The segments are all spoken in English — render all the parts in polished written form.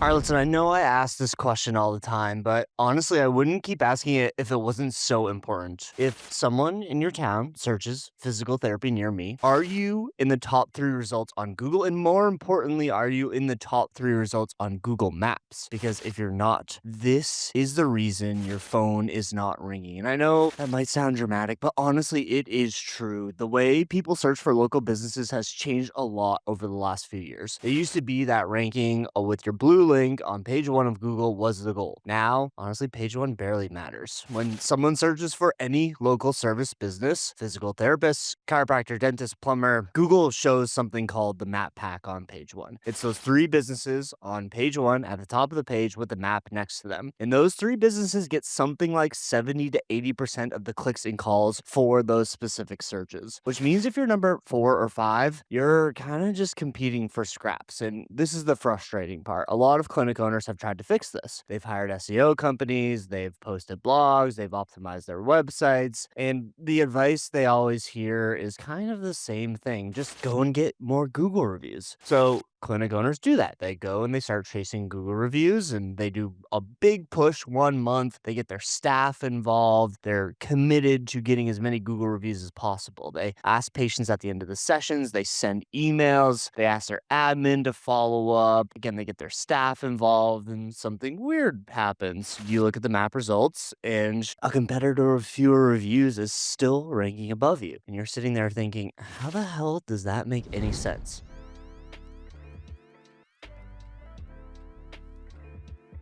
All right, listen, I know I ask this question all the time, but honestly, I wouldn't keep asking it if it wasn't so important. If someone in your town searches physical therapy near me, are you in the top three results on Google? And more importantly, are you in the top three results on Google Maps? Because if you're not, this is the reason your phone is not ringing. And I know that might sound dramatic, but honestly, it is true. The way people search for local businesses has changed a lot over the last few years. It used to be that ranking with your blue link on page one of Google was the goal. Now, honestly, page one barely matters. When someone searches for any local service business, physical therapist, chiropractor, dentist, plumber, Google shows something called the map pack on page one. It's those three businesses on page one at the top of the page with the map next to them. And those three businesses get something like 70 to 80% of the clicks and calls for those specific searches, which means if you're number four or five, you're kind of just competing for scraps. And this is the frustrating part. A lot of clinic owners have tried to fix this. They've hired SEO companies, they've posted blogs, they've optimized their websites, and the advice they always hear is kind of the same thing: just go and get more Google reviews. So clinic owners do that. They go and they start chasing Google reviews and they do a big push 1 month. They get their staff involved. They're committed to getting as many Google reviews as possible. They ask patients at the end of the sessions, they send emails, they ask their admin to follow up. Again, they get their staff involved and something weird happens. You look at the map results and a competitor with fewer reviews is still ranking above you. And you're sitting there thinking, how the hell does that make any sense?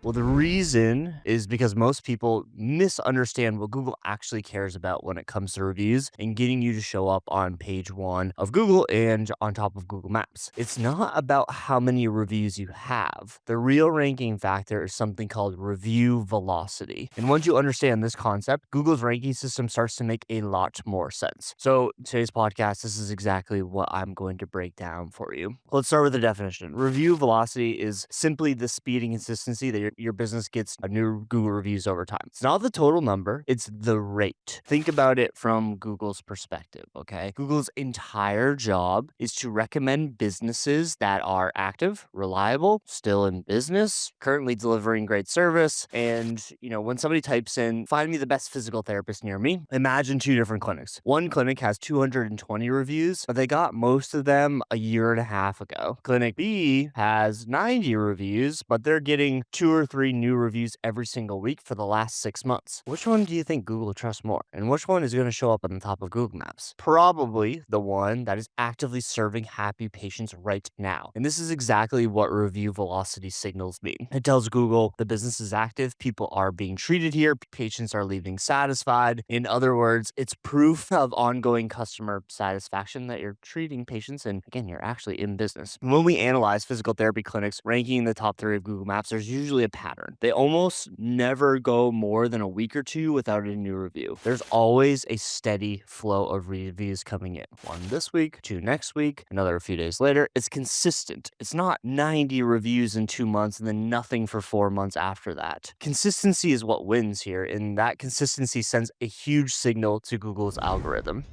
Well, the reason is because most people misunderstand what Google actually cares about when it comes to reviews and getting you to show up on page one of Google and on top of Google Maps. It's not about how many reviews you have. The real ranking factor is something called review velocity. And once you understand this concept, Google's ranking system starts to make a lot more sense. So, today's podcast, this is exactly what I'm going to break down for you. Let's start with the definition. Review velocity is simply the speed and consistency that your business gets new Google reviews over time. It's not the total number, it's the rate. Think about it from Google's perspective, okay? Google's entire job is to recommend businesses that are active, reliable, still in business, currently delivering great service. And, when somebody types in, find me the best physical therapist near me, imagine two different clinics. One clinic has 220 reviews, but they got most of them a year and a half ago. Clinic B has 90 reviews, but they're getting two or three new reviews every single week for the last 6 months. Which one do you think Google trusts more? And which one is going to show up on the top of Google Maps? Probably the one that is actively serving happy patients right now. And this is exactly what review velocity signals mean. It tells Google the business is active, people are being treated here, patients are leaving satisfied. In other words, it's proof of ongoing customer satisfaction that you're treating patients and, again, you're actually in business. When we analyze physical therapy clinics ranking in the top three of Google Maps, there's usually a pattern. They almost never go more than a week or two without a new review. There's always a steady flow of reviews coming in. One this week, two next week, another a few days later. It's consistent. It's not 90 reviews in 2 months and then nothing for 4 months after that. Consistency is what wins here, and that consistency sends a huge signal to Google's algorithm.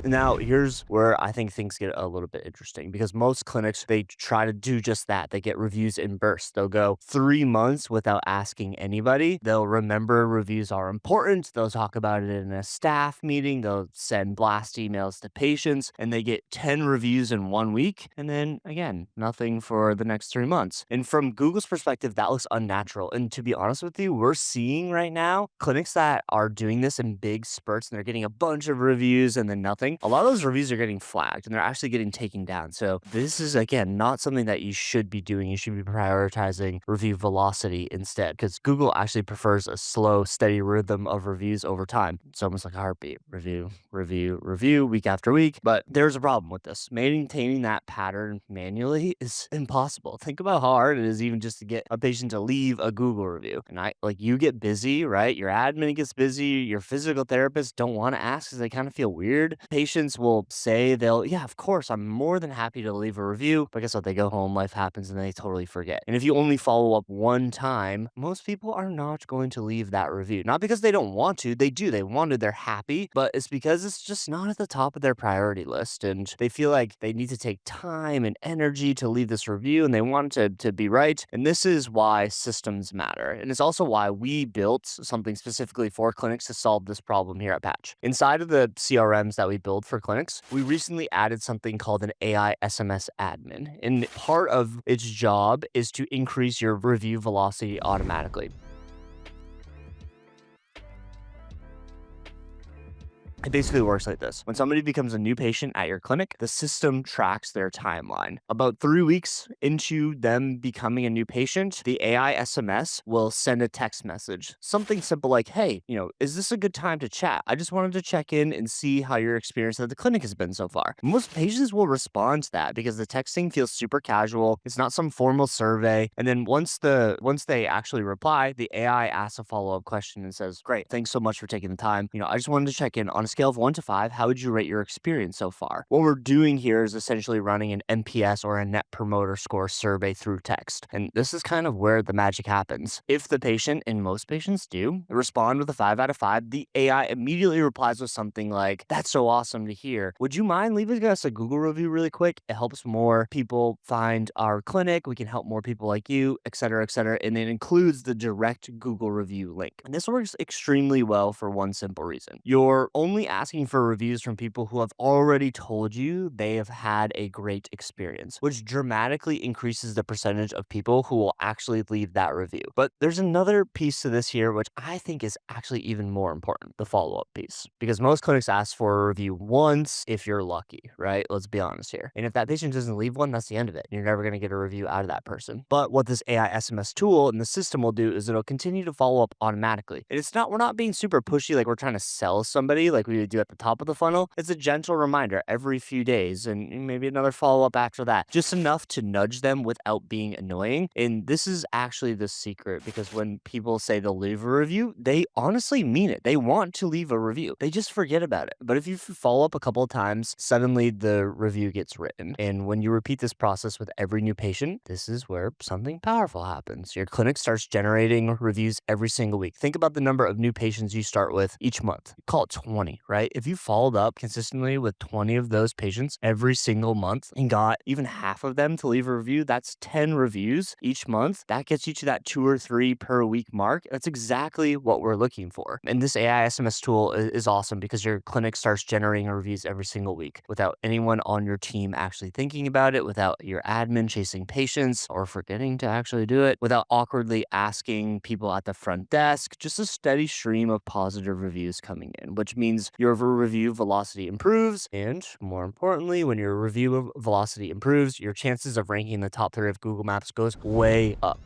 Now, here's where I think things get a little bit interesting because most clinics, they try to do just that. They get reviews in bursts. They'll go 3 months without asking anybody. They'll remember reviews are important. They'll talk about it in a staff meeting. They'll send blast emails to patients and they get 10 reviews in 1 week. And then again, nothing for the next 3 months. And from Google's perspective, that looks unnatural. And to be honest with you, we're seeing right now clinics that are doing this in big spurts and they're getting a bunch of reviews and then nothing. A lot of those reviews are getting flagged and they're actually getting taken down. So this is, again, not something that you should be doing. You should be prioritizing review velocity instead because Google actually prefers a slow, steady rhythm of reviews over time. It's almost like a heartbeat: review, review, review, week after week. But there's a problem with this. Maintaining that pattern manually is impossible. Think about how hard it is even just to get a patient to leave a Google review. And you get busy, right? Your admin gets busy. Your physical therapists don't want to ask because they kind of feel weird. Patients will say yeah, of course, I'm more than happy to leave a review. But guess what? They go home, life happens, and they totally forget. And if you only follow up one time, most people are not going to leave that review. Not because they don't want to, they do. They want to, they're happy, but it's because it's just not at the top of their priority list. And they feel like they need to take time and energy to leave this review, and they want it to be right. And this is why systems matter. And it's also why we built something specifically for clinics to solve this problem here at Patch. Inside of the CRMs that we build for clinics, we recently added something called an AI SMS admin. And part of its job is to increase your review velocity automatically. It basically works like this. When somebody becomes a new patient at your clinic, the system tracks their timeline. About 3 weeks into them becoming a new patient, the AI SMS will send a text message. Something simple like, hey, is this a good time to chat? I just wanted to check in and see how your experience at the clinic has been so far. Most patients will respond to that because the texting feels super casual. It's not some formal survey. And then once they actually reply, the AI asks a follow-up question and says, great, thanks so much for taking the time. I just wanted to check in on a scale of 1 to 5, how would you rate your experience so far? What we're doing here is essentially running an NPS or a Net Promoter Score survey through text. And this is kind of where the magic happens. If the patient, and most patients do, respond with a 5 out of 5, the AI immediately replies with something like, that's so awesome to hear. Would you mind leaving us a Google review really quick? It helps more people find our clinic. We can help more people like you, et cetera, et cetera. And it includes the direct Google review link. And this works extremely well for one simple reason. You're only asking for reviews from people who have already told you they have had a great experience, which dramatically increases the percentage of people who will actually leave that review. But there's another piece to this here, which I think is actually even more important, the follow-up piece. Because most clinics ask for a review once if you're lucky, right? Let's be honest here. And if that patient doesn't leave one, that's the end of it. You're never going to get a review out of that person. But what this AI SMS tool and the system will do is it'll continue to follow up automatically. And we're not being super pushy like we're trying to sell somebody like we would do at the top of the funnel. It's a gentle reminder every few days and maybe another follow up after that, just enough to nudge them without being annoying. And this is actually the secret, because when people say they'll leave a review, they honestly mean it. They want to leave a review. They just forget about it. But if you follow up a couple of times, suddenly the review gets written. And when you repeat this process with every new patient, this is where something powerful happens. Your clinic starts generating reviews every single week. Think about the number of new patients you start with each month. Call it 20, right? If you followed up consistently with 20 of those patients every single month and got even half of them to leave a review, that's 10 reviews each month. That gets you to that 2 or 3 per week mark. That's exactly what we're looking for. And this AI SMS tool is awesome because your clinic starts generating reviews every single week without anyone on your team actually thinking about it, without your admin chasing patients or forgetting to actually do it, without awkwardly asking people at the front desk. Just a steady stream of positive reviews coming in, which means your review velocity improves. And more importantly, when your review velocity improves, your chances of ranking in the top 3 of Google Maps goes way up.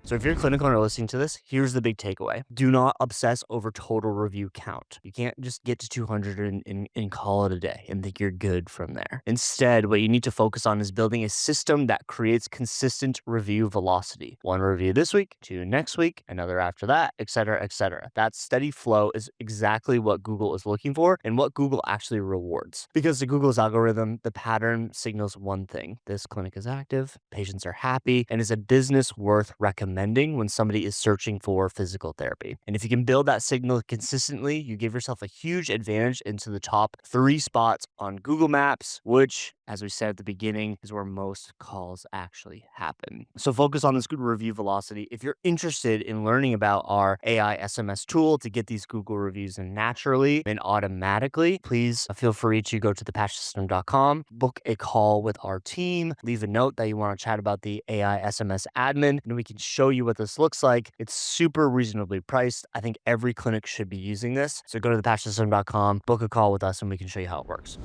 So if you're a clinic owner listening to this, here's the big takeaway. Do not obsess over total review count. You can't just get to 200 and call it a day and think you're good from there. Instead, what you need to focus on is building a system that creates consistent review velocity. 1 review this week, 2 next week, another after that, et cetera, et cetera. That steady flow is exactly what Google is looking for and what Google actually rewards. Because to Google's algorithm, the pattern signals one thing: this clinic is active, patients are happy, and is a business worth recommending when somebody is searching for physical therapy. And if you can build that signal consistently, you give yourself a huge advantage into the top 3 spots on Google Maps, which, as we said at the beginning, is where most calls actually happen. So focus on this good review velocity. If you're interested in learning about our AI SMS tool to get these Google reviews in naturally and automatically, please feel free to go to thepatchsystem.com, book a call with our team, leave a note that you want to chat about the AI SMS admin, and we can show you what this looks like. It's super reasonably priced. I think every clinic should be using this. So go to thepatchsystem.com, book a call with us, and we can show you how it works.